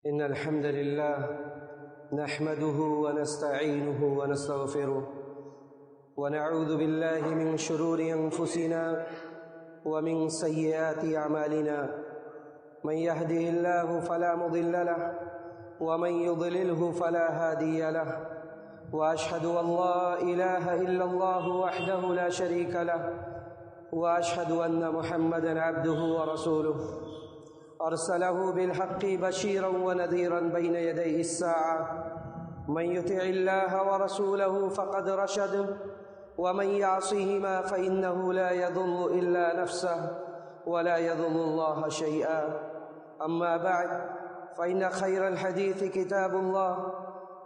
إن الحمد لله نحمده ونستعينه ونستغفره ونعوذ بالله من شرور أنفسنا ومن سيئات أعمالنا من يهده الله فلا مضل له ومن يضلله فلا هادي له وأشهد أن لا إله إلا الله وحده لا شريك له وأشهد أن محمدًا عبده ورسوله أرسله بالحق بشيرا ونذيرا بين يدي الساعة من يطع الله ورسوله فقد رشد ومن يعصهما فإنه لا يضل إلا نفسه ولا يضل الله شيئا. أما بعد فإن خير الحديث كتاب الله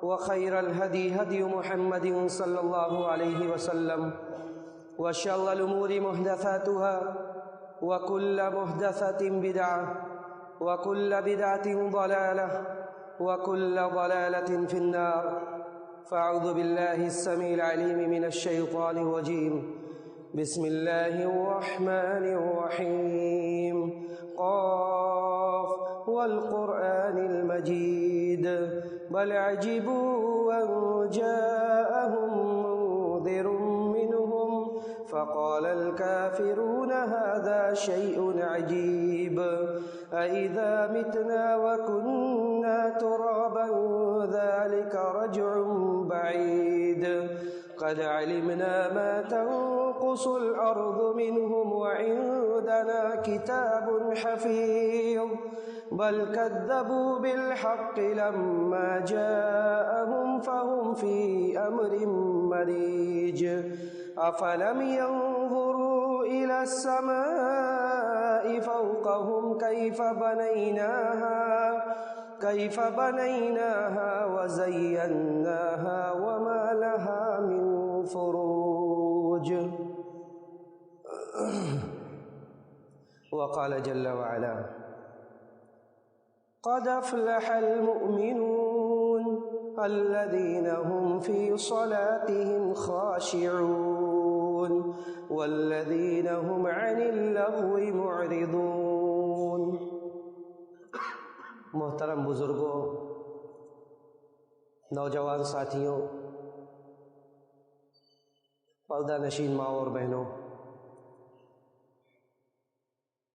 وخير الهدي هدي محمد صلى الله عليه وسلم وشر الأمور محدثاتها وكل محدثة بدعة وكل بدعة ضلالة وكل ضلالة في النار. فأعوذ بالله السميع العليم من الشيطان الرجيم. بسم الله الرحمن الرحيم. قاف والقرآن المجيد بل عجبوا أن جاءهم منذر منهم فقال الكافرون هذا شيء عجيب أإذا متنا وكنا ترابا ذلك رجع بعيد قد علمنا ما تنقص الأرض منهم وعندنا كتاب حفيظ بل كذبوا بالحق لما جاءهم فهم في أمر مريج أفلم ينظروا إلى السماء فوقهم كيف بنيناها وزيناها وما لها من فروج. وقال جل وعلا قد أفلح المؤمنون الذين هم في صلاتهم خاشعون والذين هم عن اللغو معرضون. محترم بزرگوں، نوجوان ساتھیوں، پردہ نشین ماں اور بہنوں،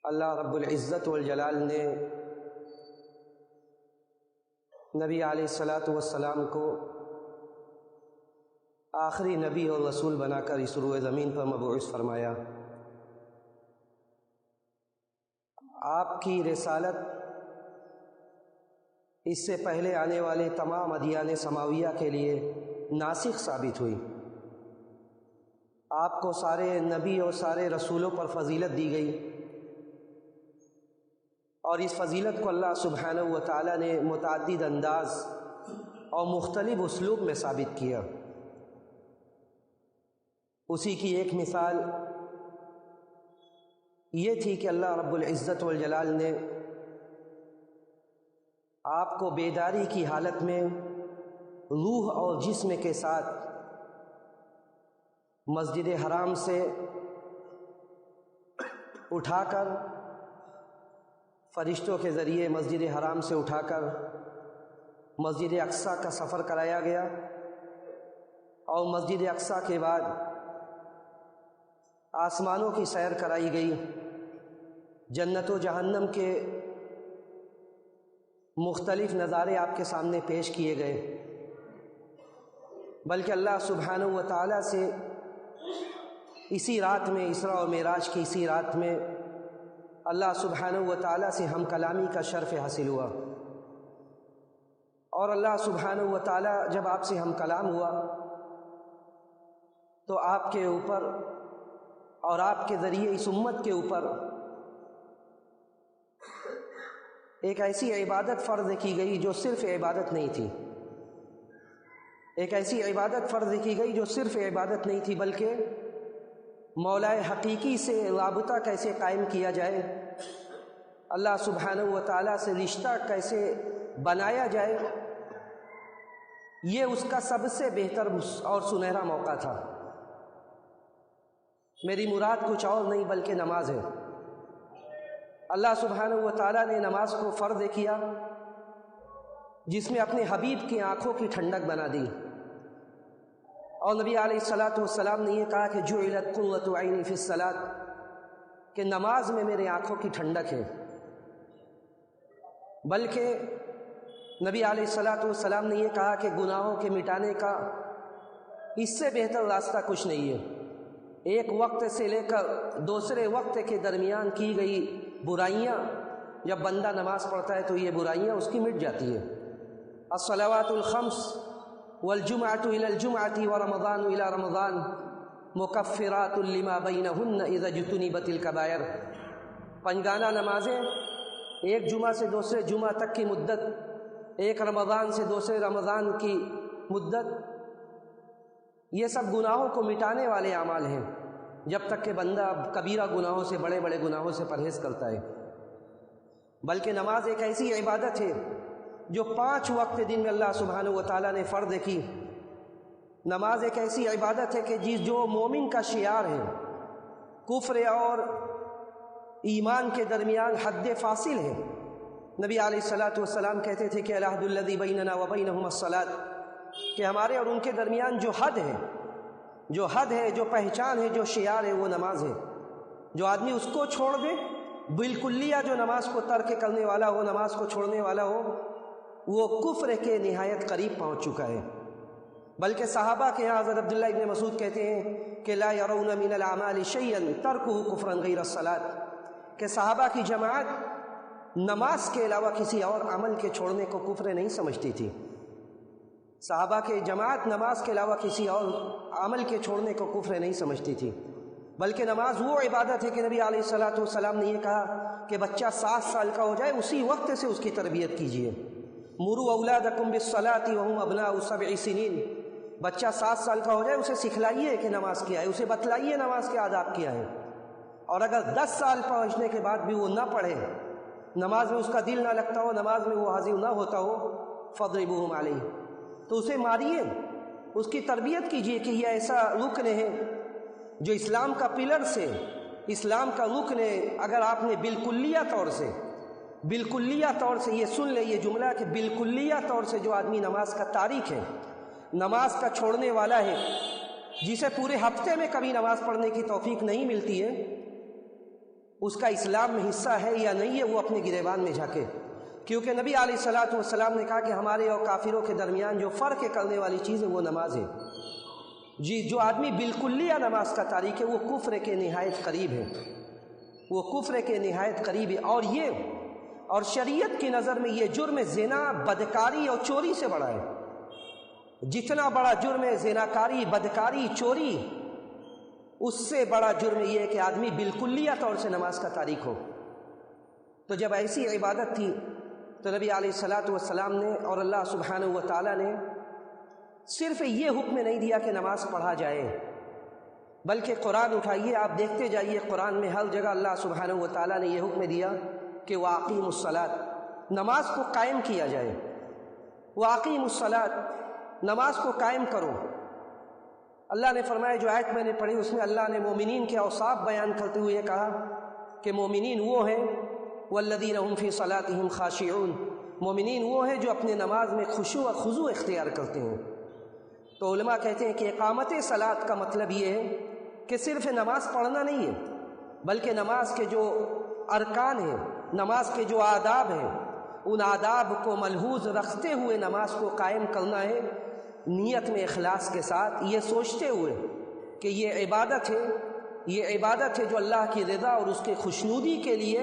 اللہ رب العزت والجلال نے نبی علیہ الصلاۃ والسلام کو آخری نبی اور رسول بنا کر اس روئے زمین پر مبعوث فرمایا. آپ کی رسالت اس سے پہلے آنے والے تمام ادیان سماویہ کے لیے ناسخ ثابت ہوئی. آپ کو سارے نبی اور سارے رسولوں پر فضیلت دی گئی اور اس فضیلت کو اللہ سبحانہ و تعالیٰ نے متعدد انداز اور مختلف اسلوب میں ثابت کیا. اسی کی ایک مثال یہ تھی کہ اللہ رب العزت والجلال نے آپ کو بیداری کی حالت میں روح اور جسم کے ساتھ مسجد حرام سے اٹھا کر فرشتوں کے ذریعے مسجد حرام سے اٹھا کر مسجد اقصیٰ کا سفر کرایا گیا اور مسجد اقصیٰ کے بعد آسمانوں کی سیر کرائی گئی. جنت و جہنم کے مختلف نظارے آپ کے سامنے پیش کیے گئے، بلکہ اللہ سبحانہ و تعالیٰ سے اسی رات میں، اسراء و معراج کی اسی رات میں اللہ سبحانہ و تعالیٰ سے ہم کلامی کا شرف حاصل ہوا. اور اللہ سبحانہ و تعالیٰ جب آپ سے ہم کلام ہوا تو آپ کے اوپر اور آپ کے ذریعے اس امت کے اوپر ایک ایسی عبادت فرض کی گئی جو صرف عبادت نہیں تھی. ایک ایسی عبادت فرض کی گئی جو صرف عبادت نہیں تھی بلکہ مولا حقیقی سے رابطہ کیسے قائم کیا جائے، اللہ سبحانہ و تعالیٰ سے رشتہ کیسے بنایا جائے، یہ اس کا سب سے بہتر اور سنہرا موقع تھا. میری مراد کچھ اور نہیں بلکہ نماز ہے. اللہ سبحانہ و تعالیٰ نے نماز کو فرض کیا جس میں اپنے حبیب کی آنکھوں کی ٹھنڈک بنا دی، اور نبی علیہ الصلاۃ والسلام نے یہ کہا کہ جعلت قرۃ عینی فی الصلاۃ، کہ نماز میں میرے آنکھوں کی ٹھنڈک ہے۔ بلکہ نبی علیہ الصلاۃ والسلام نے یہ کہا کہ گناہوں کے مٹانے کا اس سے بہتر راستہ کچھ نہیں ہے۔ ایک وقت سے لے کر دوسرے وقت کے درمیان کی گئی برائیاں، جب بندہ نماز پڑھتا ہے تو یہ برائیاں اس کی مٹ جاتی ہے۔ الصلوات الخمس والجمعۃ الی الجمعۃ ورمضان الی رمضان مکفرات لما بینہن اذا اجتنبت الکبائر، پنجگانہ نمازیں، ایک جمعہ سے دوسرے جمعہ تک کی مدت، ایک رمضان سے دوسرے رمضان کی مدت، یہ سب گناہوں کو مٹانے والے اعمال ہیں، جب تک کہ بندہ کبیرہ گناہوں سے، بڑے بڑے گناہوں سے پرہیز کرتا ہے۔ بلکہ نماز ایک ایسی عبادت ہے جو 5 وقت دن میں اللہ سبحانہ و تعالیٰ نے فرض کی۔ نماز ایک ایسی عبادت ہے کہ جو مومن کا شعار ہے، کفر اور ایمان کے درمیان حد فاصل ہے۔ نبی علیہ الصلاۃ والسلام کہتے تھے کہ العہد الذی بیننا وبینہم الصلاۃ، کہ ہمارے اور ان کے درمیان جو حد ہے، جو پہچان ہے، جو شعار ہے، وہ نماز ہے۔ جو آدمی اس کو چھوڑ دے، بالکلیہ جو نماز کو ترک کرنے والا ہو، نماز کو چھوڑنے والا ہو، وہ کفر کے نہایت قریب پہنچ چکا ہے۔ بلکہ صحابہ کے یہاں حضرت عبداللہ ابن مسعود کہتے ہیں کہ لا يرون من الاعمال شيئا ترکه کفرا غیر الصلاۃ، کہ صحابہ کی جماعت نماز کے علاوہ کسی اور عمل کے چھوڑنے کو کفر نہیں سمجھتی تھی۔ صحابہ کے جماعت نماز کے علاوہ کسی اور عمل کے چھوڑنے کو کفر نہیں سمجھتی تھی، بلکہ نماز وہ عبادت ہے کہ نبی علیہ الصلاۃ والسلام نے یہ کہا کہ بچہ 7 سال کا ہو جائے اسی وقت سے اس کی تربیت کیجیے۔ مروا اولادکم بالصلاۃ وہم ابناء 7 سنین، بچہ 7 سال کا ہو جائے اسے سکھلائیے کہ نماز کیا ہے، اسے بتلائیے نماز کے آداب کیا ہے۔ اور اگر 10 سال پہنچنے کے بعد بھی وہ نہ پڑھے، نماز میں اس کا دل نہ لگتا ہو، نماز میں وہ حاضر نہ ہوتا ہو، فضربوہم علیہ، تو اسے ماریے، اس کی تربیت کیجیے کہ یہ ایسا رکن ہے جو اسلام کا پلر سے، اسلام کا رکن ہے۔ اگر آپ نے بالکلیہ طور سے یہ سن لے یہ جملہ کہ بالکلیہ طور سے جو آدمی نماز کا تارک ہے، نماز کا چھوڑنے والا ہے، جسے پورے ہفتے میں کبھی نماز پڑھنے کی توفیق نہیں ملتی ہے، اس کا اسلام میں حصہ ہے یا نہیں ہے، وہ اپنے گریبان میں جھانکے۔ کیونکہ نبی علیہ الصلاۃ والسلام نے کہا کہ ہمارے اور کافروں کے درمیان جو فرق کرنے والی چیز ہے وہ نماز ہے۔ جی، جو آدمی بالکلیہ نماز کا تارک ہے وہ کفر کے نہایت قریب ہے، وہ کفر کے نہایت قریب ہے۔ اور شریعت کی نظر میں یہ جرم زنا، بدکاری اور چوری سے بڑا ہے۔ جتنا بڑا جرم ہے زناکاری، بدکاری، چوری، اس سے بڑا جرم یہ ہے کہ آدمی بالکلیہ طور سے نماز کا تارک ہو۔ تو جب ایسی عبادت تھی تو نبی علیہ الصلاۃ والسلام نے اور اللہ سبحانہ و تعالیٰ نے صرف یہ حکم نہیں دیا کہ نماز پڑھا جائے، بلکہ قرآن اٹھائیے، آپ دیکھتے جائیے، قرآن میں ہر جگہ اللہ سبحانہ و تعالیٰ نے یہ حکم دیا کہ وَأَقِیمُوا الصَّلَاةَ، نماز کو قائم کیا جائے۔ وَأَقِیمُوا الصَّلَاةَ، نماز کو قائم کرو۔ اللہ نے فرمایا، جو آیت میں نے پڑھی اس میں اللہ نے مومنین کے اوصاف بیان کرتے ہوئے کہا کہ مومنین وہ ہیں والذین هم فی صلاتهم خاشعون، مومنین وہ ہیں جو اپنے نماز میں خشوع و خضوع اختیار کرتے ہیں۔ تو علماء کہتے ہیں کہ اقامت صلاۃ کا مطلب یہ ہے کہ صرف نماز پڑھنا نہیں ہے، بلکہ نماز کے جو ارکان ہیں، نماز کے جو آداب ہیں، ان آداب کو ملحوظ رکھتے ہوئے نماز کو قائم کرنا ہے، نیت میں اخلاص کے ساتھ، یہ سوچتے ہوئے کہ یہ عبادت ہے جو اللہ کی رضا اور اس کے خوشنودی کے لیے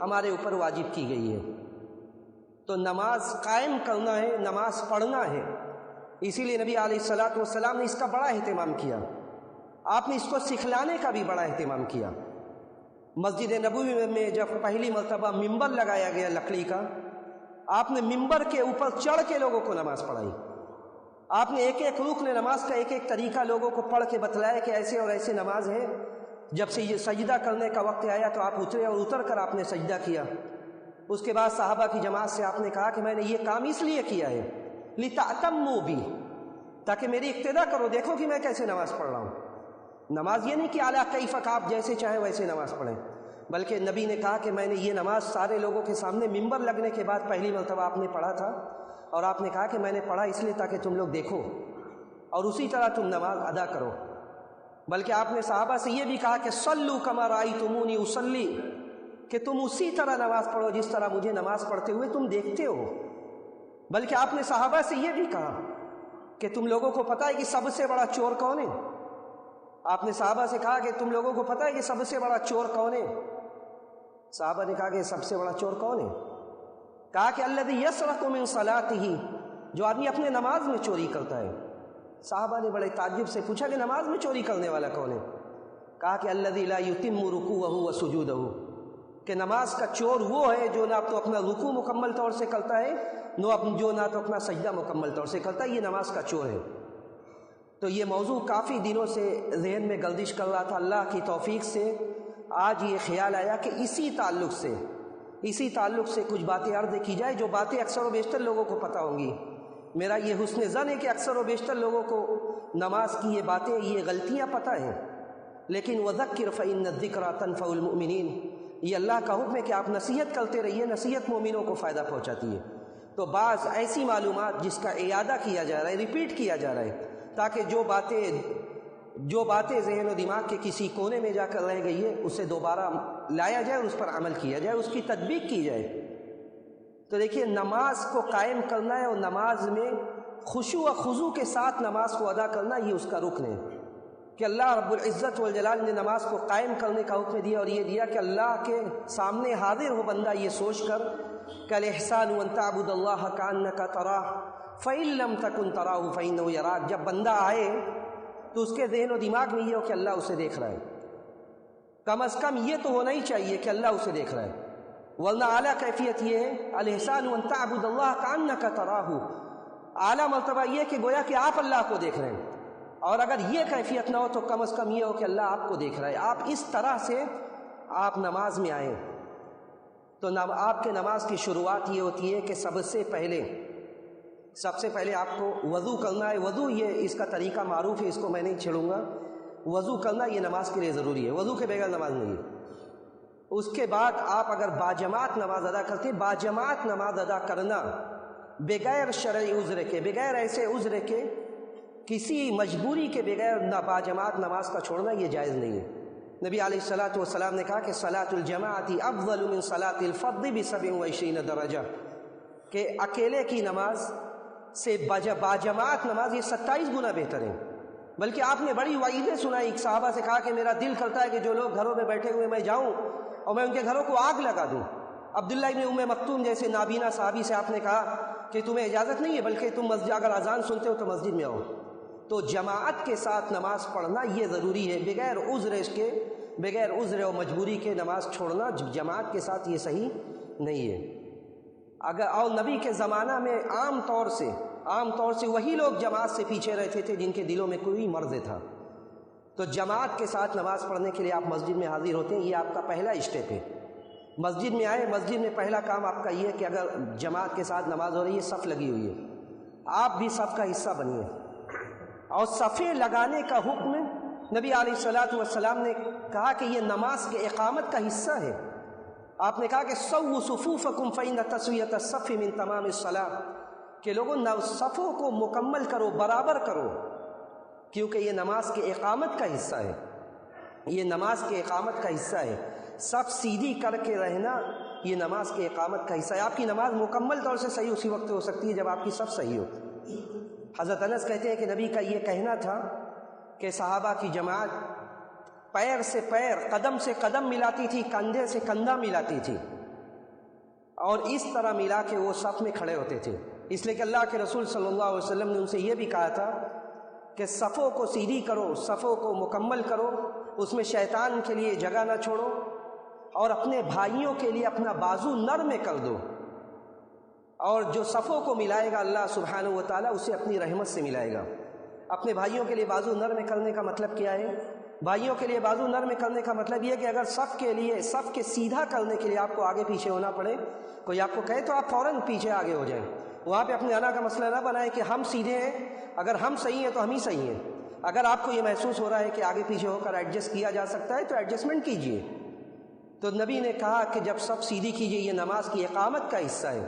ہمارے اوپر واجب کی گئی ہے۔ تو نماز قائم کرنا ہے، نماز پڑھنا ہے۔ اسی لیے نبی علیہ الصلاۃ والسلام نے اس کا بڑا اہتمام کیا، آپ نے اس کو سکھلانے کا بھی بڑا اہتمام کیا۔ مسجد نبوی میں جب پہلی مرتبہ ممبر لگایا گیا لکڑی کا، آپ نے ممبر کے اوپر چڑھ کے لوگوں کو نماز پڑھائی، آپ نے ایک ایک رکن نماز کا ایک ایک طریقہ لوگوں کو پڑھ کے بتلایا کہ ایسے اور ایسے نماز ہے۔ جب سے یہ سجدہ کرنے کا وقت آیا تو آپ اترے اور اتر کر آپ نے سجدہ کیا۔ اس کے بعد صحابہ کی جماعت سے آپ نے کہا کہ میں نے یہ کام اس لیے کیا ہے لِتَأْتَمُّوا بِي، تاکہ میری اقتدا کرو، دیکھو کہ میں کیسے نماز پڑھ رہا ہوں۔ نماز یہ نہیں کہ اعلیٰ کیفک، آپ جیسے چاہیں ویسے نماز پڑھیں، بلکہ نبی نے کہا کہ میں نے یہ نماز سارے لوگوں کے سامنے ممبر لگنے کے بعد پہلی مرتبہ آپ نے پڑھا تھا، اور آپ نے کہا کہ میں نے پڑھا اس لیے تاکہ تم لوگ دیکھو اور اسی طرح تم نماز ادا کرو، بلکہ آپ نے صحابہ سے یہ بھی کہا کہ صلوا کما رأیتمونی اصلی، کہ تم اسی طرح نماز پڑھو جس طرح مجھے نماز پڑھتے ہوئے تم دیکھتے ہو۔ بلکہ آپ نے صحابہ سے یہ بھی کہا کہ تم لوگوں کو پتہ ہے کہ سب سے بڑا چور کون ہے؟ آپ نے صحابہ سے کہا کہ تم لوگوں کو پتہ ہے کہ سب سے بڑا چور کون ہے؟ صحابہ نے کہا کہ سب سے بڑا چور کون ہے؟ کہا کہ الذی یسرق من صلاتہ، جو آدمی اپنے نماز میں چوری کرتا ہے۔ صحابہ نے بڑے تعجب سے پوچھا کہ نماز میں چوری کرنے والا کون ہے؟ کہا کہ الذی لا یتم رکوعہ وسجودہ، کہ نماز کا چور وہ ہے جو نہ تو اپنا رکوع مکمل طور سے کرتا ہے جو نہ تو اپنا سجدہ مکمل طور سے کرتا ہے، یہ نماز کا چور ہے۔ تو یہ موضوع کافی دنوں سے ذہن میں گردش کر رہا تھا، اللہ کی توفیق سے آج یہ خیال آیا کہ اسی تعلق سے کچھ باتیں عرض کی جائے، جو باتیں اکثر و بیشتر لوگوں کو پتہ ہوں گی۔ میرا یہ حسن ظن ہے کہ اکثر و بیشتر لوگوں کو نماز کی یہ باتیں، یہ غلطیاں پتہ ہیں، لیکن وَذَكِّرْ فَإِنَّ الذِّكْرَىٰ تَنفَعُ الْمُؤْمِنِينَ، یہ اللہ کا حکم ہے کہ آپ نصیحت کرتے رہیے، نصیحت مومنوں کو فائدہ پہنچاتی ہے۔ تو بعض ایسی معلومات جس کا اعادہ کیا جا رہا ہے، ریپیٹ کیا جا رہا ہے، تاکہ جو باتیں ذہن و دماغ کے کسی کونے میں جا کر رہ گئی ہے اسے دوبارہ لایا جائے اور اس پر عمل کیا جائے، اس کی تطبیق کی جائے۔ تو دیکھیے، نماز کو قائم کرنا ہے اور نماز میں خشوع و خضوع کے ساتھ نماز کو ادا کرنا، یہ اس کا رکن ہے کہ اللہ رب العزت والجلال نے نماز کو قائم کرنے کا حکم دیا، اور یہ دیا کہ اللہ کے سامنے حاضر ہو بندہ یہ سوچ کر کہ الإحسان أن تعبد الله كأنك تراه فإن لم تكن تراه فإنه يراك، جب بندہ آئے تو اس کے ذہن و دماغ میں یہ ہو کہ اللہ اسے دیکھ رہا ہے، کم از کم یہ تو ہونا ہی چاہیے کہ اللہ اسے دیکھ رہا ہے، ورنہ اعلیٰ کیفیت یہ ہے الإحسان أن تعبد الله كأنك تراه، اعلیٰ مرتبہ یہ کہ گویا کہ آپ اللہ کو دیکھ رہے ہیں، اور اگر یہ کیفیت نہ ہو تو کم از کم یہ ہو کہ اللہ آپ کو دیکھ رہا ہے، آپ اس طرح سے آپ نماز میں آئیں۔ تو آپ کے نماز کی شروعات یہ ہوتی ہے کہ سب سے پہلے آپ کو وضو کرنا ہے۔ وضو یہ اس کا طریقہ معروف ہے، اس کو میں نہیں چھیڑوں گا۔ وضو کرنا یہ نماز کے لیے ضروری ہے، وضو کے بغیر نماز نہیں ہے۔ اس کے بعد آپ اگر باجماعت نماز ادا کرتے، باجماعت نماز ادا کرنا بغیر شرعی عذر کے، بغیر ایسے عذر کے، کسی مجبوری کے بغیر نہ باجماعت نماز کا چھوڑنا یہ جائز نہیں ہے۔ نبی علیہ الصلاۃ والسلام نے کہا کہ صلاۃ الجماعت افضل من صلاۃ الفرد ب27 درجہ، کہ اکیلے کی نماز سے باجماعت نماز یہ 27 گنا بہتر ہے۔ بلکہ آپ نے بڑی وعیدیں سنائی، ایک صحابہ سے کہا کہ میرا دل کرتا ہے کہ جو لوگ گھروں میں بیٹھے ہوئے میں جاؤں اور میں ان کے گھروں کو آگ لگا دوں۔ عبداللہ ابن ام مکتوم جیسے نابینا صحابی سے آپ نے کہا کہ تمہیں اجازت نہیں ہے، بلکہ تم مسجد اگر اذان سنتے ہو تو مسجد میں آؤ۔ تو جماعت کے ساتھ نماز پڑھنا یہ ضروری ہے، بغیر عذر و مجبوری کے نماز چھوڑنا جماعت کے ساتھ یہ صحیح نہیں ہے۔ اور نبی کے زمانہ میں عام طور سے وہی لوگ جماعت سے پیچھے رہتے تھے جن کے دلوں میں کوئی مرض تھا۔ تو جماعت کے ساتھ نماز پڑھنے کے لیے آپ مسجد میں حاضر ہوتے ہیں، یہ آپ کا پہلا اسٹیپ ہے۔ مسجد میں آئے، مسجد میں پہلا کام آپ کا یہ ہے کہ اگر جماعت کے ساتھ نماز ہو رہی ہے، صف لگی ہوئی ہے، آپ بھی صف کا حصہ بنیے۔ اور صفیں لگانے کا حکم نبی علیہ الصلاۃ والسلام نے کہا کہ یہ نماز کے اقامت کا حصہ ہے۔ آپ نے کہا کہ سووا صفوفکم فإن تسویۃ الصف من تمام الصلاۃ، کہ لوگوں صفوں کو مکمل کرو، برابر کرو، کیونکہ یہ نماز کے اقامت کا حصہ ہے، یہ نماز کے اقامت کا حصہ ہے۔ صف سیدھی کر کے رہنا یہ نماز کے اقامت کا حصہ ہے۔ آپ کی نماز مکمل طور سے صحیح اسی وقت ہو سکتی ہے جب آپ کی صف صحیح ہو۔ حضرت انس کہتے ہیں کہ نبی کا یہ کہنا تھا کہ صحابہ کی جماعت پیر سے پیر، قدم سے قدم ملاتی تھی، کندھے سے کندھا ملاتی تھی، اور اس طرح ملا کے وہ صف میں کھڑے ہوتے تھے، اس لیے کہ اللہ کے رسول صلی اللہ علیہ وسلم نے ان سے یہ بھی کہا تھا کہ صفوں کو سیدھی کرو، صفوں کو مکمل کرو، اس میں شیطان کے لیے جگہ نہ چھوڑو، اور اپنے بھائیوں کے لیے اپنا بازو نرم کر دو، اور جو صفوں کو ملائے گا اللہ سبحانہ و تعالیٰ اسے اپنی رحمت سے ملائے گا۔ اپنے بھائیوں کے لیے بازو نرم کرنے کا مطلب کیا ہے؟ بھائیوں کے لیے بازو نرم کرنے کا مطلب یہ کہ اگر صف کے سیدھا کرنے کے لیے آپ کو آگے پیچھے ہونا پڑے، کوئی آپ کو کہے تو آپ فوراً پیچھے آگے ہو جائیں، وہاں پہ اپنے انا کا مسئلہ نہ بنائیں کہ ہم سیدھے ہیں، اگر ہم صحیح ہیں تو ہم ہی صحیح ہیں۔ اگر آپ کو یہ محسوس ہو رہا ہے کہ آگے پیچھے ہو کر ایڈجسٹ کیا جا سکتا ہے تو ایڈجسٹمنٹ کیجیے۔ تو نبی نے کہا کہ جب صف سیدھی کیجیے، یہ نماز کی اقامت کا حصہ ہے۔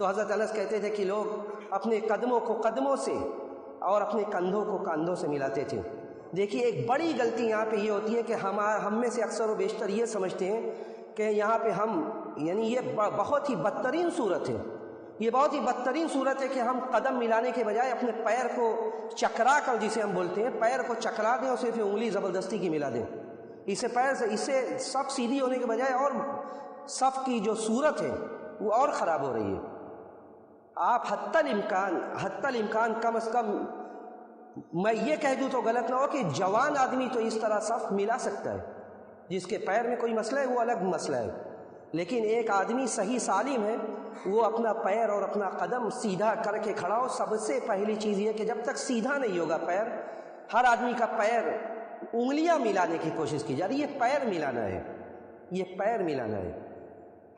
تو حضرت انس کہتے تھے کہ لوگ اپنے قدموں کو قدموں سے اور اپنے کندھوں کو کاندھوں سے ملاتے تھے۔ دیکھیے ایک بڑی غلطی یہاں پہ یہ ہوتی ہے کہ ہم میں سے اکثر و بیشتر یہ سمجھتے ہیں کہ یہاں پہ یہ بہت ہی بدترین صورت ہے، یہ بہت ہی بدترین صورت ہے کہ ہم قدم ملانے کے بجائے اپنے پیر کو چکرا کر، جسے ہم بولتے ہیں، پیر کو چکرا دیں اور صرف انگلی زبردستی کی ملا دیں۔ اس سے صف سیدھی ہونے کے بجائے اور صف کی جو صورت ہے وہ اور خراب ہو رہی ہے۔ آپ حتی الامکان کم از کم میں یہ کہہ دوں تو غلط نہ ہو کہ جوان آدمی تو اس طرح صف ملا سکتا ہے، جس کے پیر میں کوئی مسئلہ ہے وہ الگ مسئلہ ہے، لیکن ایک آدمی صحیح سالم ہے وہ اپنا پیر اور اپنا قدم سیدھا کر کے کھڑا ہو۔ سب سے پہلی چیز یہ کہ جب تک سیدھا نہیں ہوگا پیر، ہر آدمی کا پیر انگلیاں ملانے کی کوشش کی جا رہی ہے، یہ پیر ملانا ہے، یہ پیر ملانا ہے۔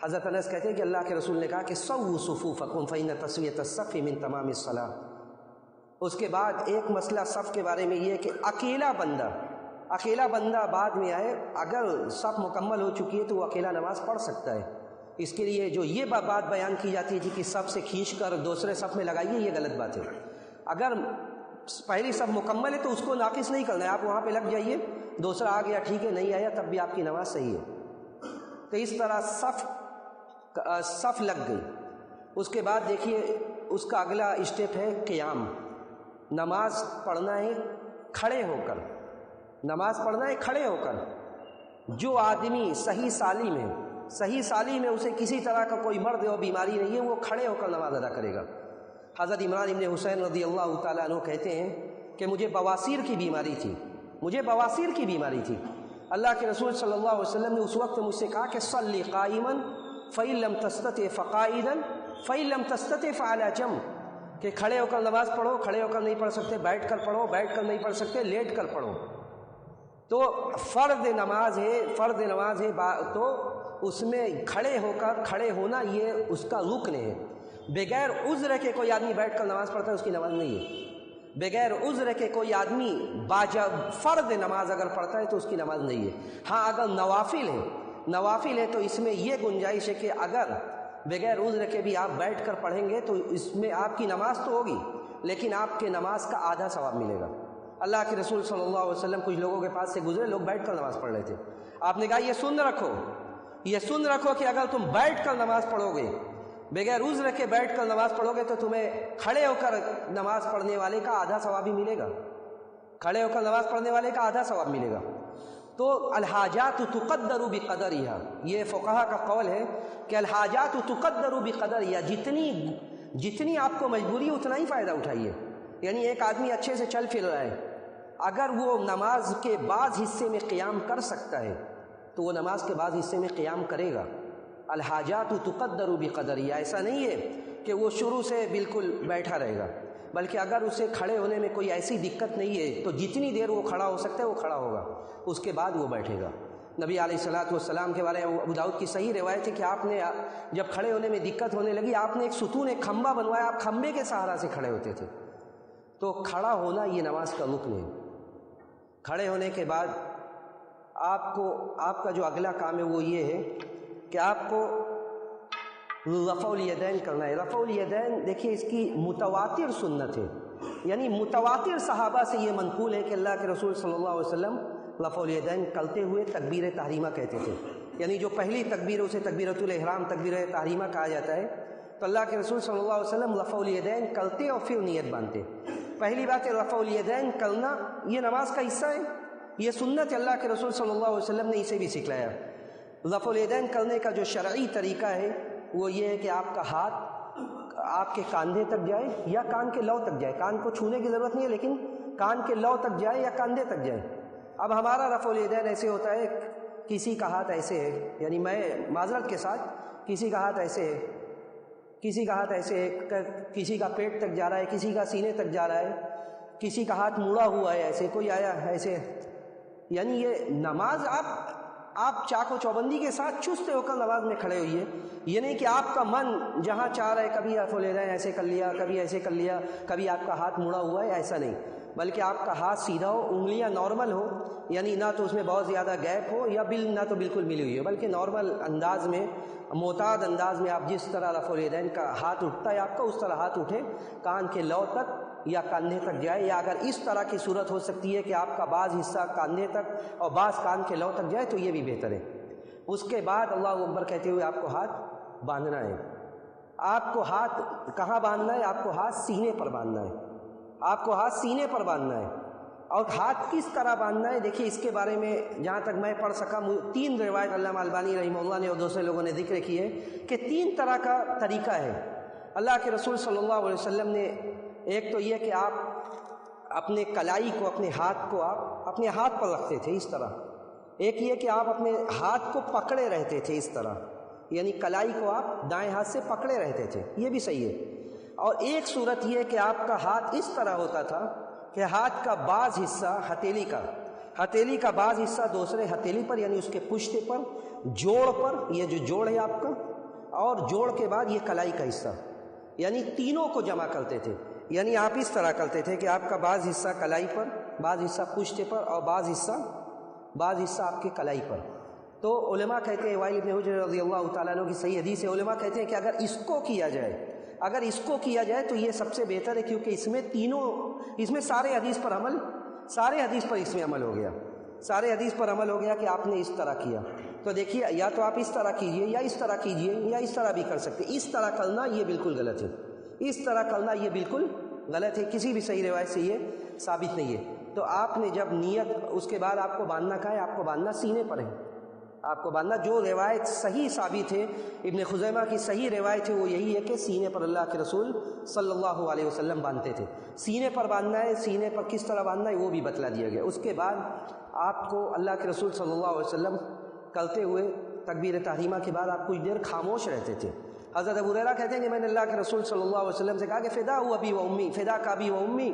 حضرت انس کہتے ہیں کہ اللہ کے رسول نے کہا کہ سووا صفوفکم فإن تسویۃ الصف من تمام الصلاۃ۔ اس کے بعد ایک مسئلہ صف کے بارے میں یہ ہے کہ اکیلا بندہ بعد میں آئے، اگر صف مکمل ہو چکی ہے تو وہ اکیلا نماز پڑھ سکتا ہے۔ اس کے لیے جو یہ بات بیان کی جاتی ہے کہ صف سے کھینچ کر دوسرے صف میں لگائیے، یہ غلط بات ہے۔ اگر پہلی صف مکمل ہے تو اس کو ناقص نہیں کرنا ہے، آپ وہاں پہ لگ جائیے، دوسرا آ گیا ٹھیک ہے، نہیں آیا تب بھی آپ کی نماز صحیح ہے۔ تو اس طرح صف لگ گئی۔ اس کے بعد دیکھیے اس کا اگلا اسٹیپ ہے قیام۔ نماز پڑھنا ہے کھڑے ہو کر، نماز پڑھنا ہے کھڑے ہو کر۔ جو آدمی صحیح سالم ہے، اسے کسی طرح کا کوئی مرض اور بیماری نہیں ہے، وہ کھڑے ہو کر نماز ادا کرے گا۔ حضرت عمران ابن حسین رضی اللہ تعالیٰ عنہ کہتے ہیں کہ مجھے بواسیر کی بیماری تھی، اللہ کے رسول صلی اللہ علیہ وسلم نے اس وقت مجھ سے کہا کہ صلی قائما فإن لم تستطع فقائدا فإن لم تستطع فعلى جنب، کہ کھڑے ہو کر نماز پڑھو، کھڑے ہو کر نہیں پڑھ سکتے بیٹھ کر پڑھو، بیٹھ کر نہیں پڑھ سکتے لیٹ کر پڑھو۔ تو فرض نماز ہے تو اس میں کھڑے ہونا یہ اس کا رکن ہے۔ بغیر عذر کے کوئی آدمی بیٹھ کر نماز پڑھتا ہے، اس کی نماز نہیں ہے۔ بغیر عذر کے کوئی آدمی فرض نماز اگر پڑھتا ہے تو اس کی نماز نہیں ہے۔ ہاں اگر نوافل ہے تو اس میں یہ گنجائش ہے کہ اگر بغیر عذر کے بھی آپ بیٹھ کر پڑھیں گے تو اس میں آپ کی نماز تو ہوگی، لیکن آپ کے نماز کا آدھا ثواب ملے گا۔ اللہ کے رسول صلی اللہ علیہ وسلم کچھ لوگوں کے پاس سے گزرے، لوگ بیٹھ کر نماز پڑھ رہے تھے۔ آپ نے کہا یہ سن رکھو کہ اگر تم بیٹھ کر نماز پڑھو گے، بغیر عذر کے بیٹھ کر نماز پڑھو گے تو تمہیں کھڑے ہو کر نماز پڑھنے والے کا آدھا ثواب ہی ملے گا، کھڑے ہو کر نماز پڑھنے والے کا آدھا ثواب ملے گا۔ تو الحاجات تقدر بقدرها، یہ فقہا کا قول ہے کہ الحاجات تقدر بقدرها، جتنی آپ کو مجبوری اتنا ہی فائدہ اٹھائیے۔ یعنی ایک آدمی اچھے سے چل پھر رہا ہے، اگر وہ نماز کے بعض حصے میں قیام کر سکتا ہے تو وہ نماز کے بعض حصے میں قیام کرے گا۔ الحاجات تقدر بقدرها، ایسا نہیں ہے کہ وہ شروع سے بالکل بیٹھا رہے گا، بلکہ اگر اسے کھڑے ہونے میں کوئی ایسی دقت نہیں ہے تو جتنی دیر وہ کھڑا ہو سکتا ہے وہ کھڑا ہوگا، اس کے بعد وہ بیٹھے گا۔ نبی علیہ الصلوۃ والسلام کے بارے میں ابو داؤد کی صحیح روایت ہے کہ آپ نے جب کھڑے ہونے میں دقت ہونے لگی، آپ نے ایک ستون، ایک کھمبا بنوایا، آپ کھمبے کے سہارا سے کھڑے ہوتے تھے۔ تو کھڑا ہونا یہ نماز کا رکن ہے۔ کھڑے ہونے کے بعد آپ کا جو اگلا کام ہے وہ یہ ہے کہ آپ کو رفع الیدین کرنا ہے۔ رفع الیدین دیکھیے اس کی متواتر سنت ہے، یعنی متواتر صحابہ سے یہ منقول ہے کہ اللہ کے رسول صلی اللہ علیہ وسلم رفع الیدین کرتے ہوئے تکبیر تحریمہ کہتے تھے، یعنی جو پہلی تکبیر اسے تکبیرۃ الاحرام، تکبیر تحریمہ کہا جاتا ہے۔ تو اللہ کے رسول صلی اللہ علیہ وسلم رفع الیدین کرتے اور پھر نیت باندھتے۔ پہلی بات ہے رفع الیدین کرنا یہ نماز کا حصہ ہے، یہ سنت اللہ کے رسول صلی اللہ علیہ وسلم نے اسے بھی سکھلایا۔ رفع الیدین کرنے کا جو شرعی طریقہ ہے وہ یہ ہے کہ آپ کا ہاتھ آپ کے کاندھے تک جائے یا کان کے لو تک جائے، کان کو چھونے کی ضرورت نہیں ہے لیکن کان کے لو تک جائے یا کاندھے تک جائے۔ اب ہمارا رفع الیدین ایسے ہوتا ہے، کسی کا ہاتھ ایسے ہے، یعنی میں معذرت کے ساتھ کسی کا ہاتھ ایسے ہے، کسی کا ہاتھ ایسے ہے، کسی کا پیٹ تک جا رہا ہے، کسی کا سینے تک جا رہا ہے، کسی کا ہاتھ مڑا ہوا ہے ایسے، کوئی آیا ایسے، یعنی یہ نماز آپ چاق و چوبندی کے ساتھ چست ہو کر نماز میں کھڑے ہوئیے۔ یہ نہیں کہ آپ کا من جہاں چاہ رہا ہے کبھی رفع الیدین ایسے کر لیا، کبھی ایسے کر لیا، کبھی آپ کا ہاتھ مڑا ہوا ہے، ایسا نہیں۔ بلکہ آپ کا ہاتھ سیدھا ہو، انگلیاں نارمل ہو، یعنی نہ تو اس میں بہت زیادہ گیپ ہو یا نہ تو بالکل ملی ہوئی ہو، بلکہ نارمل انداز میں، معتاد انداز میں آپ جس طرح رفع الیدین کا ہاتھ اٹھتا ہے آپ کا، اس طرح ہاتھ اٹھے، کان کے لو تک یا کاندھے تک جائے، یا اگر اس طرح کی صورت ہو سکتی ہے کہ آپ کا بعض حصہ کاندھے تک اور بعض کان کے لو تک جائے تو یہ بھی بہتر ہے۔ اس کے بعد اللہ اکبر کہتے ہوئے آپ کو ہاتھ باندھنا ہے۔ آپ کو ہاتھ کہاں باندھنا ہے؟ آپ کو ہاتھ سینے پر باندھنا ہے، آپ کو ہاتھ سینے پر باندھنا ہے۔ اور ہاتھ کس طرح باندھنا ہے؟ دیکھیے اس کے بارے میں جہاں تک میں پڑھ سکا 3 روایت علامہ البانی رحمہ اللہ نے اور دوسرے لوگوں نے ذکر کی ہے کہ 3 طرح کا طریقہ ہے۔ اللہ کے رسول صلی اللہ علیہ وسلم نے ایک تو یہ کہ آپ اپنے کلائی کو، اپنے ہاتھ کو آپ اپنے ہاتھ پر رکھتے تھے اس طرح، ایک یہ کہ آپ اپنے ہاتھ کو پکڑے رہتے تھے اس طرح، یعنی کلائی کو آپ دائیں ہاتھ سے پکڑے رہتے تھے، یہ بھی صحیح ہے۔ اور ایک صورت یہ کہ آپ کا ہاتھ اس طرح ہوتا تھا کہ ہاتھ کا بعض حصہ ہتھیلی کا بعض حصہ دوسرے ہتھیلی پر، یعنی اس کے پشت پر، جوڑ پر، یہ جو جوڑ ہے آپ کا، اور جوڑ کے بعد یہ کلائی کا حصہ، یعنی تینوں کو جمع کرتے تھے۔ یعنی آپ اس طرح کرتے تھے کہ آپ کا بعض حصہ کلائی پر، بعض حصہ پشت پر، اور بعض حصہ آپ کے کلائی پر۔ تو علماء کہتے ہیں، وائل بن حجر رضی اللہ تعالیٰ عنہ کی صحیح حدیث ہے، علماء کہتے ہیں کہ اگر اس کو کیا جائے تو یہ سب سے بہتر ہے، کیونکہ اس میں سارے حدیث پر اس میں عمل ہو گیا، سارے حدیث پر عمل ہو گیا کہ آپ نے اس طرح کیا۔ تو دیکھیے یا تو آپ اس طرح کیجئے یا اس طرح کیجئے یا اس طرح بھی کر سکتے۔ اس طرح کرنا یہ بالکل غلط ہے، اس طرح کرنا یہ بالکل غلط ہے، کسی بھی صحیح روایت سے یہ ثابت نہیں ہے۔ تو آپ نے جب نیت، اس کے بعد آپ کو باندھنا کہا ہے، آپ کو باندھنا سینے پر ہے، آپ کو باندھنا جو روایت صحیح ثابت ہے، ابن خزیمہ کی صحیح روایت ہے، وہ یہی ہے کہ سینے پر اللہ کے رسول صلی اللہ علیہ وسلم باندھتے تھے۔ سینے پر باندھنا ہے، سینے پر کس طرح باندھنا ہے وہ بھی بتلا دیا گیا۔ اس کے بعد آپ کو اللہ کے رسول صلی اللہ علیہ وسلم کرتے ہوئے تکبیر تحریمہ کے بعد آپ کچھ دیر خاموش رہتے تھے۔ حضرت ابو ہریرہ کہتے ہیں کہ میں نے اللہ کے رسول صلی اللہ علیہ وسلم سے کہا کہ فدا ہوا ابی و امی، فدا کا ابی و امی،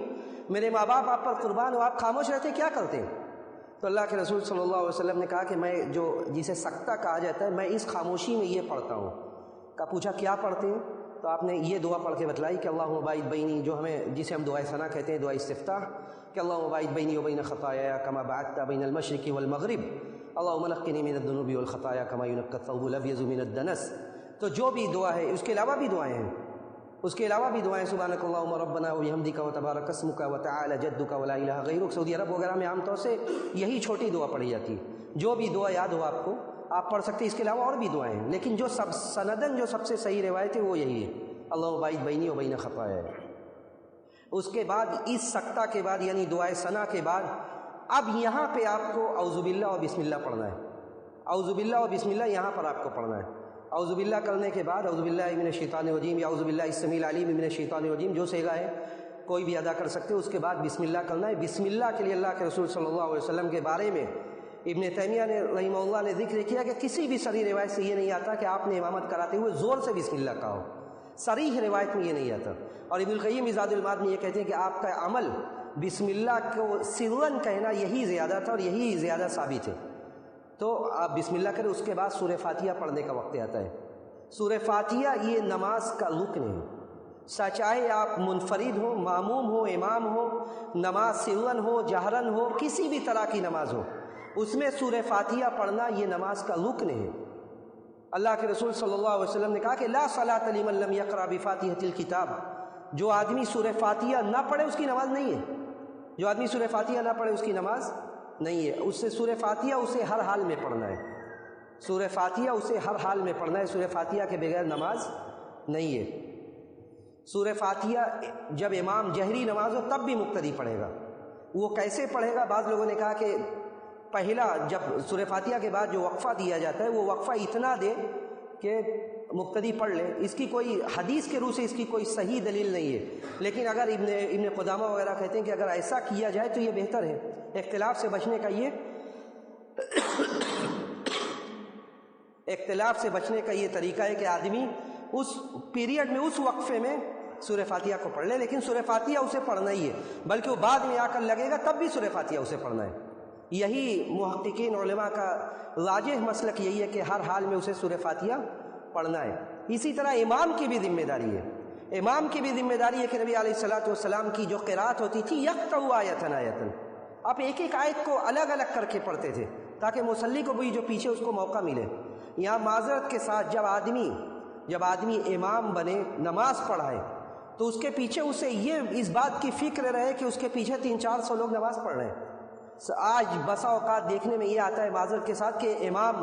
میرے ماں باپ آپ پر قربان ہو، آپ خاموش رہتے کیا کرتے؟ تو اللہ کے رسول صلی اللہ علیہ وسلم نے کہا کہ میں جسے سکتہ کہا جاتا ہے، میں اس خاموشی میں یہ پڑھتا ہوں۔ پوچھا کیا پڑھتے ہیں؟ تو آپ نے یہ دعا پڑھ کے بتلائی کہ اللہم باعث بینی، جسے ہم دعائے ثنا کہتے ہیں، دعائے استفتاح، کہ اللہم باعث بینی و بین خطایا کما بعدت بین المشرق والمغرب، اللہم نقنی من الذنوب والخطایا کما ینقی الثوب الابیض من الدنس۔ تو جو بھی دعا ہے، اس کے علاوہ بھی دعائیں ہیں، سبحانک اللہم ربنا وبحمدک وتبارک اسمک وتعالی جدک ولا الہ غیرک۔ سعودی عرب وغیرہ میں عام طور سے یہی چھوٹی دعا پڑھی جاتی ہے، جو بھی دعا یاد ہو آپ کو آپ پڑھ سکتے ہیں، اس کے علاوہ اور بھی دعائیں ہیں، لیکن جو سب سے صحیح روایت ہے وہ یہی ہے، اللہم باعث بینی و بین خطایا۔ اس کے بعد اس سکتہ کے بعد، یعنی دعائے ثنا کے بعد، اب یہاں پہ آپ کو اعوذ باللہ اور بسم اللہ پڑھنا ہے، اعوذ باللہ اور بسم اللہ یہاں پر آپ کو پڑھنا ہے۔ اعوذ باللہ کرنے کے بعد اعوذ باللہ من الشیطان الرجیم یا اعوذ باللہ السمیع العلیم من الشیطان الرجیم، جو صیغہ ہے کوئی بھی ادا کر سکتے، اس کے بعد بسم اللہ کرنا ہے۔ بسم اللہ کے لیے اللہ کے رسول صلی اللہ علیہ وسلم کے بارے میں ابن تیمیہ نے رحمہ اللہ نے ذکر کیا کہ کسی بھی صریح روایت سے یہ نہیں آتا کہ آپ نے امامت کراتے ہوئے زور سے بسم اللہ کہا ہو، صریح روایت میں یہ نہیں آتا۔ اور ابن القیم زاد المعاد میں یہ کہتے ہیں کہ آپ کا عمل بسم اللہ کو سرًا کہنا یہی زیادہ تھا اور یہی زیادہ ثابت ہے۔ تو آپ بسم اللہ کریں، اس کے بعد سورہ فاتحہ پڑھنے کا وقت آتا ہے۔ سورہ فاتحہ یہ نماز کا رکن ہے، چاہے آپ منفرد ہو، معموم ہو، امام ہو، نماز سرًا ہو، جہرًا ہو، کسی بھی طرح کی نماز ہو، اس میں سورہ فاتحہ پڑھنا یہ نماز کا رکن ہے۔ اللہ کے رسول صلی اللہ علیہ وسلم نے کہا کہ لا صلاۃ لمن لم یقرأ بفاتحۃ الکتاب، جو آدمی سورہ فاتحہ نہ پڑھے اس کی نماز نہیں ہے، جو آدمی سورہ فاتحہ نہ پڑھے اس کی نماز نہیں ہے۔ اس سے سورہ فاتحہ اسے ہر حال میں پڑھنا ہے، سورہ فاتحہ اسے ہر حال میں پڑھنا ہے، سورہ فاتحہ کے بغیر نماز نہیں ہے۔ سورہ فاتحہ جب امام جہری نماز ہو تب بھی مقتدی پڑھے گا۔ وہ کیسے پڑھے گا؟ بعض لوگوں نے کہا کہ پہلا جب سورہ فاتحہ کے بعد جو وقفہ دیا جاتا ہے وہ وقفہ اتنا دے کہ مقتدی پڑھ لے، اس کی کوئی حدیث کے روح سے اس کی کوئی صحیح دلیل نہیں ہے، لیکن اگر ابن قدامہ وغیرہ کہتے ہیں کہ اگر ایسا کیا جائے تو یہ بہتر ہے۔ اختلاف سے بچنے کا یہ طریقہ ہے کہ آدمی اس پیریڈ میں، اس وقفے میں سورہ فاتحہ کو پڑھ لے، لیکن سورہ فاتحہ اسے پڑھنا ہی ہے، بلکہ وہ بعد میں آ کر لگے گا تب بھی سورہ فاتحہ اسے پڑھنا ہے۔ یہی محققین علماء کا راجح مسلک یہی ہے کہ ہر حال میں اسے سورہ فاتحہ پڑھنا ہے۔ اسی طرح امام کی بھی ذمہ داری ہے، امام کی بھی ذمہ داری ہے کہ نبی علیہ الصلوۃ والسلام کی جو قرات ہوتی تھی یقطع آیتن آیتن، آپ ایک ایک آیت کو الگ الگ کر کے پڑھتے تھے تاکہ مصلی کو بھی جو پیچھے اس کو موقع ملے۔ یہاں معذرت کے ساتھ جب آدمی امام بنے نماز پڑھائے تو اس کے پیچھے اسے یہ اس بات کی فکر رہے کہ اس کے پیچھے 300-400 لوگ نماز پڑھ رہے ہیں۔ آج بسا اوقات دیکھنے میں یہ آتا ہے معذرت کے ساتھ کہ امام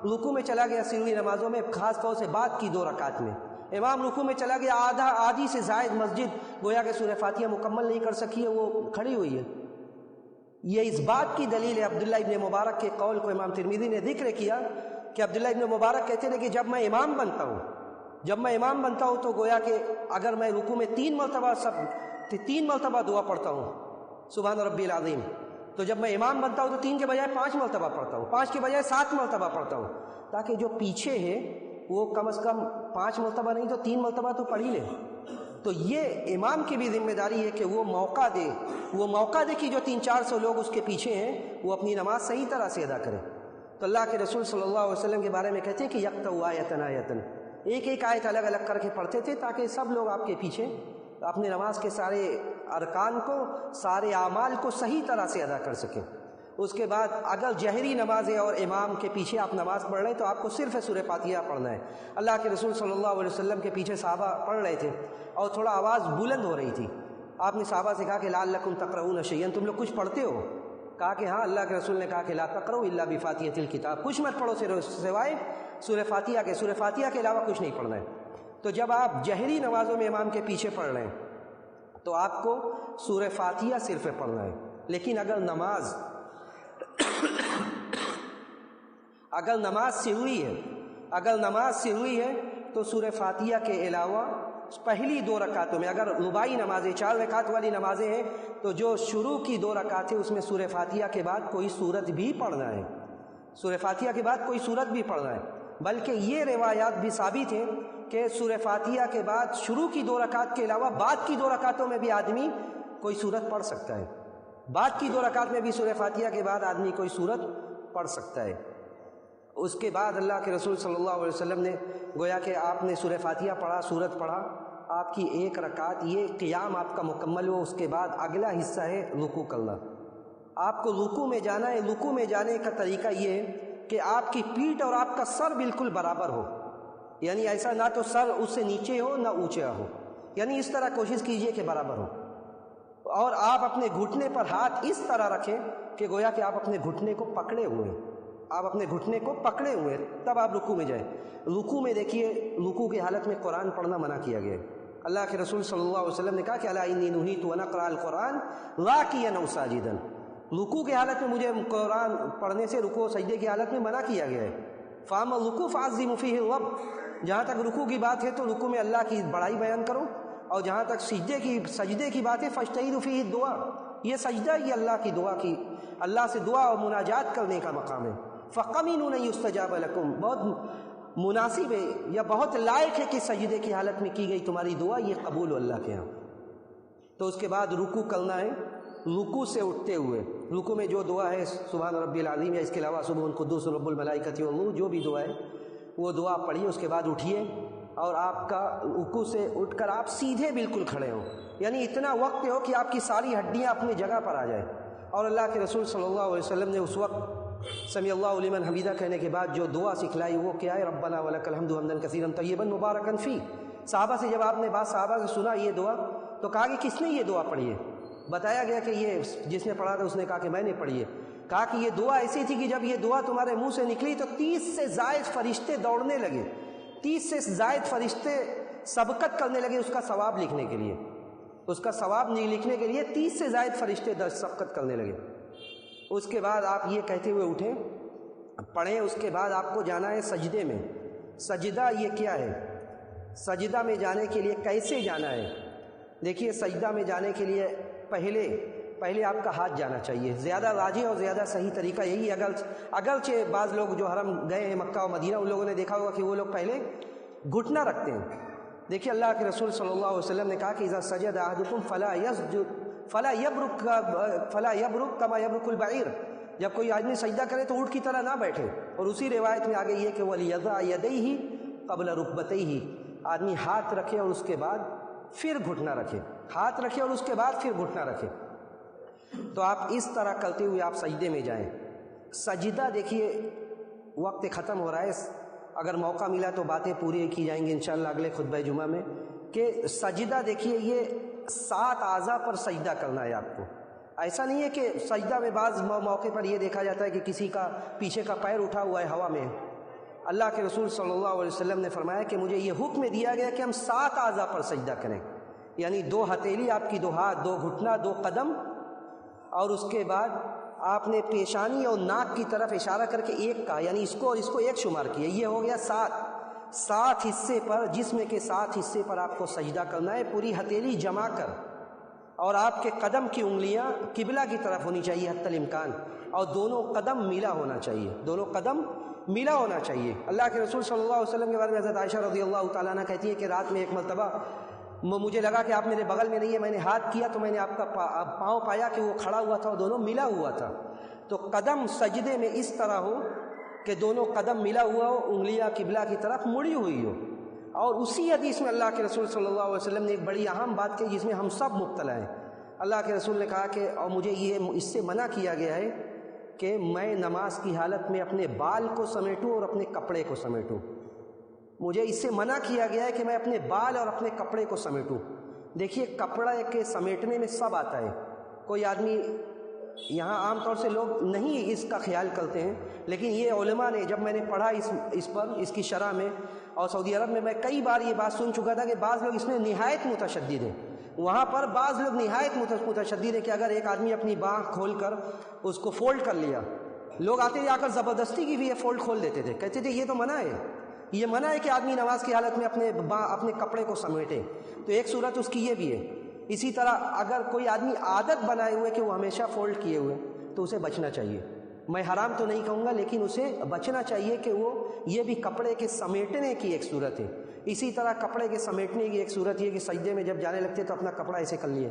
رکوع میں چلا گیا، سروی نمازوں میں خاص طور سے بعد کی 2 رکعت میں امام رکوع میں چلا گیا، آدھی سے زائد مسجد گویا کہ سورہ فاتحہ مکمل نہیں کر سکی ہے، وہ کھڑی ہوئی ہے۔ یہ اس بات کی دلیل ہے، عبداللہ ابن مبارک کے قول کو امام ترمذی نے ذکر کیا کہ عبداللہ ابن مبارک کہتے ہیں کہ جب میں امام بنتا ہوں تو گویا کہ اگر میں رکوع میں 3 مرتبہ دعا پڑھتا ہوں سبحان ربی العظیم، تو جب میں امام بنتا ہوں تو 3 کے بجائے 5 مرتبہ پڑھتا ہوں، 5 کے بجائے 7 مرتبہ پڑھتا ہوں، تاکہ جو پیچھے ہے وہ کم از کم 5 مرتبہ نہیں تو 3 مرتبہ تو پڑھ ہی لے۔ تو یہ امام کی بھی ذمہ داری ہے کہ وہ موقع دے کہ جو 300-400 لوگ اس کے پیچھے ہیں وہ اپنی نماز صحیح طرح سے ادا کریں۔ تو اللہ کے رسول صلی اللہ علیہ وسلم کے بارے میں کہتے ہیں کہ یقطع آیتن آیتن، ایک ایک آیت الگ الگ کر کے پڑھتے تھے تاکہ سب لوگ آپ کے پیچھے اپنے نماز کے سارے ارکان کو، سارے اعمال کو صحیح طرح سے ادا کر سکیں۔ اس کے بعد اگر جہری نماز ہے اور امام کے پیچھے آپ نماز پڑھ رہے ہیں تو آپ کو صرف سورہ فاتحہ پڑھنا ہے۔ اللہ کے رسول صلی اللہ علیہ وسلم کے پیچھے صحابہ پڑھ رہے تھے اور تھوڑا آواز بلند ہو رہی تھی، آپ نے صحابہ سے کہا کہ لعلکم تقرؤون شیئا، تم لوگ کچھ پڑھتے ہو؟ کہا کہ ہاں۔ اللہ کے رسول نے کہا کہ لا تقرؤوا الا بفاتحۃ الکتاب، کچھ مت پڑھو سوائے سورہ فاتحہ کے، سورہ فاتحہ کے علاوہ کچھ نہیں پڑھنا ہے۔ تو جب آپ جہری نمازوں میں امام کے پیچھے پڑھ رہے ہیں تو آپ کو سورہ فاتحہ صرف پڑھنا ہے، لیکن اگر نماز سروی ہے تو سورہ فاتحہ کے علاوہ پہلی 2 رکعتوں میں، اگر رباعی نمازیں 4 رکعت والی نمازیں ہیں تو جو شروع کی 2 رکعتیں اس میں سورہ فاتحہ کے بعد کوئی سورت بھی پڑھنا ہے، سورہ فاتحہ کے بعد کوئی سورت بھی پڑھنا ہے۔ بلکہ یہ روایات بھی ثابت ہیں کہ سورہ فاتحہ کے بعد شروع کی 2 رکعت کے علاوہ بعد کی 2 رکعتوں میں بھی آدمی کوئی سورت پڑھ سکتا ہے، بعد کی 2 رکعت میں بھی سورہ فاتحہ کے بعد آدمی کوئی سورت پڑھ سکتا ہے۔ اس کے بعد اللہ کے رسول صلی اللہ علیہ وسلم نے گویا کہ آپ نے سورہ فاتحہ پڑھا، سورت پڑھا، آپ کی 1 رکعت یہ قیام آپ کا مکمل ہو۔ اس کے بعد اگلا حصہ ہے رکوع کرنا، آپ کو رکوع میں جانا ہے۔ رکوع میں جانے کا طریقہ یہ ہے کہ آپ کی پیٹھ اور آپ کا سر بالکل برابر ہو، یعنی ایسا نہ تو سر اس سے نیچے ہو نہ اونچا ہو، یعنی اس طرح کوشش کیجئے کہ برابر ہو، اور آپ اپنے گھٹنے پر ہاتھ اس طرح رکھیں کہ گویا کہ آپ اپنے گھٹنے کو پکڑے ہوئے ہیں، تب آپ رکوع میں جائیں۔ رکوع میں دیکھیے، رکوع کی حالت میں قرآن پڑھنا منع کیا گیا ہے۔ اللہ کے رسول صلی اللہ علیہ وسلم نے کہا کہ الا انی نہیت ان اقرأ القرآن راکعا او ساجدا، رکوع کی حالت میں مجھے قرآن پڑھنے سے رکوع و سجدے کی حالت میں منع کیا گیا ہے۔ فاما الرکوع فعظموا فیہ الرب، جہاں تک رکوع کی بات ہے تو رکوع میں اللہ کی بڑائی بیان کرو، اور جہاں تک سجدے کی بات ہے فاجتہدوا فیہ الدعاء، یہ سجدہ یہ اللہ سے دعا اور مناجات کرنے کا مقام ہے۔ فقمنوا ان یستجاب لکم، بہت مناسب ہے یا بہت لائق ہے کہ سجدے کی حالت میں کی گئی تمہاری دعا یہ قبول ہو اللہ کے ہاں۔ تو اس کے بعد رکوع کرنا ہے، رکوع سے اٹھتے ہوئے رکوع میں جو دعا ہے سبحان ربی العظیم یا اس کے علاوہ سبحان قدوس رب الملائکۃ والروح، جو بھی دعا ہے وہ دعا پڑھیے۔ اس کے بعد اٹھیے اور آپ کا رکوع سے اٹھ کر آپ سیدھے بالکل کھڑے ہوں، یعنی اتنا وقت ہو کہ آپ کی ساری ہڈیاں اپنی جگہ پر آ جائیں۔ اور اللہ کے رسول صلی اللہ علیہ وسلم نے اس وقت سمیع اللہ لمن حمیدہ کہنے کے بعد جو دعا سکھلائی وہ کیا ہے؟ ربنا ولک الحمد حمدا کثیرا طیبا مبارکا فی۔ صحابہ سے جب آپ نے بعض صحابہ سے سنا یہ دعا تو کہا کہ کس نے یہ دعا پڑھی ہے؟ بتایا گیا کہ یہ جس نے پڑھا تھا اس نے کہا کہ میں نے پڑھی ہے۔ کہا کہ یہ دعا ایسی تھی کہ جب یہ دعا تمہارے منہ سے نکلی تو 30 سے زائد فرشتے دوڑنے لگے، 30 سے زائد فرشتے سبقت کرنے لگے اس کا ثواب لکھنے کے لیے، اس کا ثواب لکھنے کے لیے 30 سے زائد فرشتے سبقت کرنے لگے۔ اس کے بعد آپ یہ کہتے ہوئے اٹھیں، پڑھیں۔ اس کے بعد آپ کو جانا ہے سجدے میں۔ سجدہ یہ کیا ہے؟ سجدہ میں جانے کے لیے کیسے جانا ہے؟ دیکھیے، سجدہ میں جانے کے لیے پہلے آپ کا ہاتھ جانا چاہیے، زیادہ راجح اور زیادہ صحیح طریقہ یہی ہے۔ اگرچہ بعض لوگ جو حرم گئے ہیں مکہ و مدینہ ان لوگوں نے دیکھا ہوگا کہ وہ لوگ پہلے گھٹنا رکھتے ہیں۔ دیکھیے، اللہ کے رسول صلی اللہ علیہ وسلم نے کہا کہ اذا سجد احدکم فلا یبرک کما یبرک البعیر، جب کوئی آدمی سجدہ کرے تو اونٹ کی طرح نہ بیٹھے۔ اور اسی روایت میں آگے یہ کہ ولیضع یدیہ قبل رکبتیہ، آدمی ہاتھ رکھے اور اس کے بعد پھر گھٹنا رکھے، ہاتھ رکھے اور اس کے بعد پھر گھٹنا رکھے۔ تو آپ اس طرح کرتے ہوئے آپ سجدے میں جائیں۔ سجدہ دیکھیے وقت ختم ہو رہا ہے، اگر موقع ملا تو باتیں پوری کی جائیں گی انشاءاللہ اگلے خطبہ جمعہ میں، کہ سجدہ دیکھیے یہ 7 اعضاء پر سجدہ کرنا ہے آپ کو۔ ایسا نہیں ہے کہ سجدہ میں بعض موقع پر یہ دیکھا جاتا ہے کہ کسی کا پیچھے کا پیر اٹھا ہوا ہے ہوا میں۔ اللہ کے رسول صلی اللہ علیہ وسلم نے فرمایا کہ مجھے یہ حکم دیا گیا کہ ہم 7 اعضاء پر سجدہ کریں، یعنی 2 ہتھیلی آپ کی، 2 ہاتھ، 2 گھٹنا، 2 قدم، اور اس کے بعد آپ نے پیشانی اور ناک کی طرف اشارہ کر کے 1 کہا، یعنی اس کو اور اس کو 1 شمار کیا، یہ ہو گیا 7 حصے پر، جسم کے 7 حصے پر آپ کو سجدہ کرنا ہے، پوری ہتھیلی جما کر، اور آپ کے قدم کی انگلیاں قبلہ کی طرف ہونی چاہیے حتی الامکان، اور دونوں قدم ملا ہونا چاہیے، دونوں قدم ملا ہونا چاہیے۔ اللہ کے رسول صلی اللہ علیہ وسلم کے بارے میں حضرت عائشہ رضی اللہ تعالیٰ عنہ کہتی ہے کہ رات میں ایک مرتبہ مجھے لگا کہ آپ میرے بغل میں نہیں ہے، میں نے ہاتھ کیا تو میں نے آپ کا پاؤں پایا کہ وہ کھڑا ہوا تھا اور دونوں ملا ہوا تھا۔ تو قدم سجدے میں اس طرح ہو کہ دونوں قدم ملا ہوا ہو، انگلیاں قبلہ کی طرف مڑی ہوئی ہو۔ اور اسی حدیث میں اللہ کے رسول صلی اللہ علیہ وسلم نے ایک بڑی اہم بات کہی جس میں ہم سب مبتلا ہیں۔ اللہ کے رسول نے کہا کہ اور مجھے یہ اس سے منع کیا گیا ہے کہ میں نماز کی حالت میں اپنے بال کو سمیٹوں اور اپنے کپڑے کو سمیٹوں۔ مجھے اس سے منع کیا گیا ہے کہ میں اپنے بال اور اپنے کپڑے کو سمیٹوں۔ دیکھیے کپڑے کے سمیٹنے میں سب آتا ہے، کوئی آدمی یہاں عام طور سے لوگ نہیں اس کا خیال کرتے ہیں، لیکن یہ علماء نے، جب میں نے پڑھا اس پر، اس کی شرح میں، اور سعودی عرب میں کئی بار یہ بات سن چکا تھا کہ بعض لوگ اس میں نہایت متشدد ہیں۔ وہاں پر بعض لوگ نہایت متشدد ہیں کہ اگر ایک آدمی اپنی باہ کھول کر اس کو فولڈ کر لیا، لوگ آتے آ کر زبردستی کی بھی یہ فولڈ کھول دیتے تھے، کہتے تھے یہ تو منع ہے، یہ منع ہے کہ آدمی نماز کی حالت میں اپنے کپڑے کو سمیٹے۔ تو ایک صورت اس کی یہ بھی ہے۔ اسی طرح اگر کوئی آدمی عادت بنائے ہوئے کہ وہ ہمیشہ فولڈ کیے ہوئے تو اسے بچنا چاہیے۔ میں حرام تو نہیں کہوں گا لیکن اسے بچنا چاہیے کہ وہ یہ بھی کپڑے کے سمیٹنے کی ایک صورت ہے۔ اسی طرح کپڑے کے سمیٹنے کی ایک صورت یہ کہ سجدے میں جب جانے لگتے تو اپنا کپڑا ایسے کر لیے،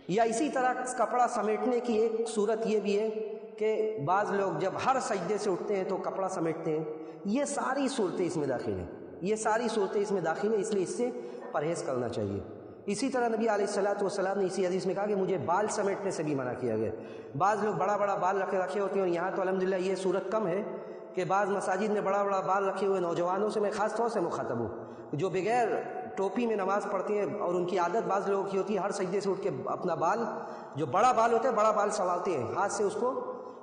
یا اسی طرح کپڑا سمیٹنے کی ایک صورت یہ بھی ہے کہ بعض لوگ جب ہر سجدے سے اٹھتے ہیں تو کپڑا سمیٹتے ہیں۔ یہ ساری صورتیں اس میں داخل ہیں، یہ ساری صورتیں اس میں داخل ہیں، اس لیے اس سے پرہیز کرنا چاہیے۔ اسی طرح نبی علیہ الصلوۃ والسلام نے اسی حدیث میں کہا کہ مجھے بال سمیٹنے سے بھی منع کیا گیا۔ بعض لوگ بڑا بڑا بال رکھے ہوتے ہیں، اور یہاں تو الحمدللہ یہ صورت کم ہے کہ بعض مساجد میں بڑا بڑا بال رکھے ہوئے نوجوانوں سے میں خاص طور سے مخاطب ہوں جو بغیر ٹوپی میں نماز پڑھتے ہیں، اور ان کی عادت بعض لوگوں کی ہوتی ہے ہر سجدے سے اٹھ کے اپنا بال، جو بڑا بال ہوتا ہے بڑا بال سنوارتے ہیں ہاتھ سے اس کو،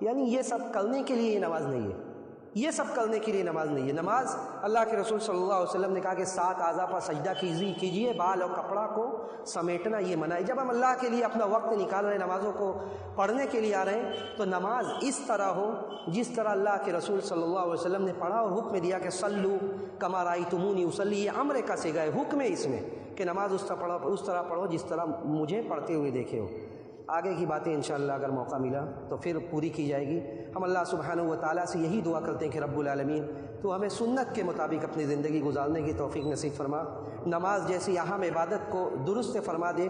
یعنی یہ سب کرنے کے لیے یہ نماز نہیں ہے، یہ سب کرنے کے لیے نماز نہیں ہے۔ نماز اللہ کے رسول صلی اللہ علیہ وسلم نے کہا کہ 7 اعضاء پر سجدہ کیجیے، بال اور کپڑا کو سمیٹنا یہ منع ہے۔ جب ہم اللہ کے لیے اپنا وقت نکال رہے ہیں، نمازوں کو پڑھنے کے لیے آ رہے ہیں، تو نماز اس طرح ہو جس طرح اللہ کے رسول صلی اللہ علیہ وسلم نے پڑھا اور حکم دیا کہ صلو کما رأیتمونی اصلی۔ یہ امر کا صیغہ ہے، حکم ہے اس میں کہ نماز اس طرح پڑھو جس طرح مجھے پڑھتے ہوئے دیکھے ہو۔ آگے کی باتیں انشاءاللہ اگر موقع ملا تو پھر پوری کی جائے گی۔ ہم اللہ سبحانہ و تعالیٰ سے یہی دعا کرتے ہیں کہ رب العالمین تو ہمیں سنت کے مطابق اپنی زندگی گزارنے کی توفیق نصیب فرما، نماز جیسی اہم عبادت کو درست فرما دے،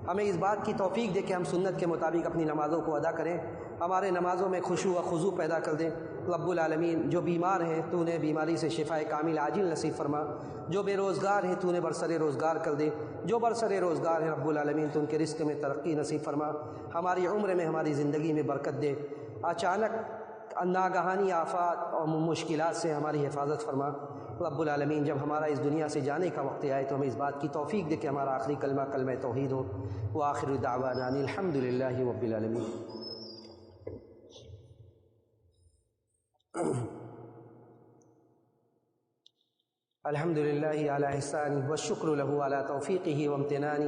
ہمیں اس بات کی توفیق دے کہ ہم سنت کے مطابق اپنی نمازوں کو ادا کریں، ہمارے نمازوں میں خشوع و خضوع پیدا کر دیں۔ رب العالمین جو بیمار ہیں تو انہیں بیماری سے شفائے کامل عاجل نصیب فرما، جو بے روزگار ہیں تو انہیں برسر روزگار کر دے، جو برسر روزگار ہیں رب العالمین تو ان کے رزق میں ترقی نصیب فرما، ہماری عمر میں ہماری زندگی میں برکت دے، اچانک ناگہانی آفات اور مشکلات سے ہماری حفاظت فرما۔ رب العالمین جب ہمارا اس دنیا سے جانے کا وقت آئے تو ہمیں اس بات کی توفیق دے کہ ہمارا آخری کلمہ کلمہ توحید ہو۔ وآخر دعوانا ان الحمد للہ رب العالمین۔ الحمد للہ علی احسانہ والشکر لہ علی توفیقہ وامتنانہ،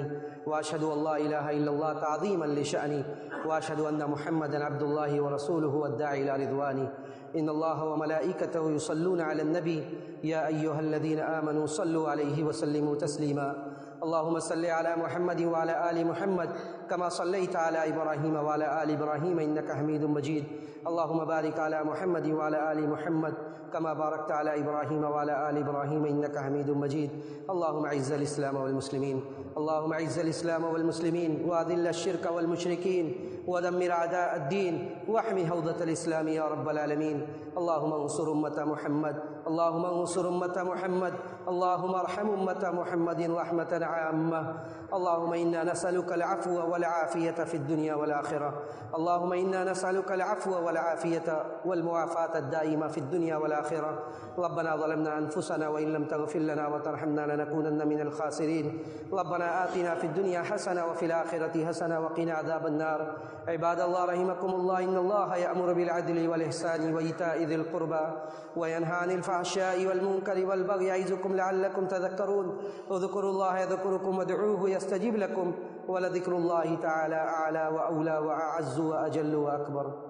واشہد ان لا الہ الا اللہ تعظیما لشأنہ، واشہد ان محمدا عبد اللہ ورسولہ الداعی الی رضوانہ۔ ان اللہ وملائکتہ یصلون علی النبی یا ایہا الذین آمنوا صلوا علیہ وسلموا تسلیما۔ اللہم صل علی محمد وعلی آل محمد کما صلیت علی ابراہیم وعلی آل ابراہیم انک حمید مجید۔ اللہم بارک علی محمد وعلی آل محمد کما بارکت علی ابراہیم وعلی آل ابراہیم انک حمید مجید۔ اللہم اعز الاسلام والمسلمین، اللہم اعز الاسلام والمسلمین واذل الشرک والمشرکین ودمر أعداء الدين واحمِ حوزة الإسلام يا رب العالمين. اللهم انصر أمة محمد، اللهم انصر أمة محمد، اللهم ارحم أمة محمد رحمة عامة. اللهم إنا نسألك العفو والعافية في الدنيا والآخرة. اللهم إنا نسألك العفو والعافية والمعافاة الدائمة في الدنيا والآخرة. ربنا ظلمنا أنفسنا وإن لم تغفر لنا وترحمنا لنكونن من الخاسرين. ربنا آتنا في الدنيا حسنة وفي الآخرة حسنة وقنا عذاب النار. عباد الله رحمكم الله، إن الله يأمر بالعدل والإحسان وإيتاء ذي القربى وينهى عن الفحشاء والمنكر والبغي يعظكم لعلكم تذكرون. اذكروا الله يذكركم وادعوه يستجب لكم، ولذكر الله تعالى أعلى وأولى وأعز وأجل وأكبر.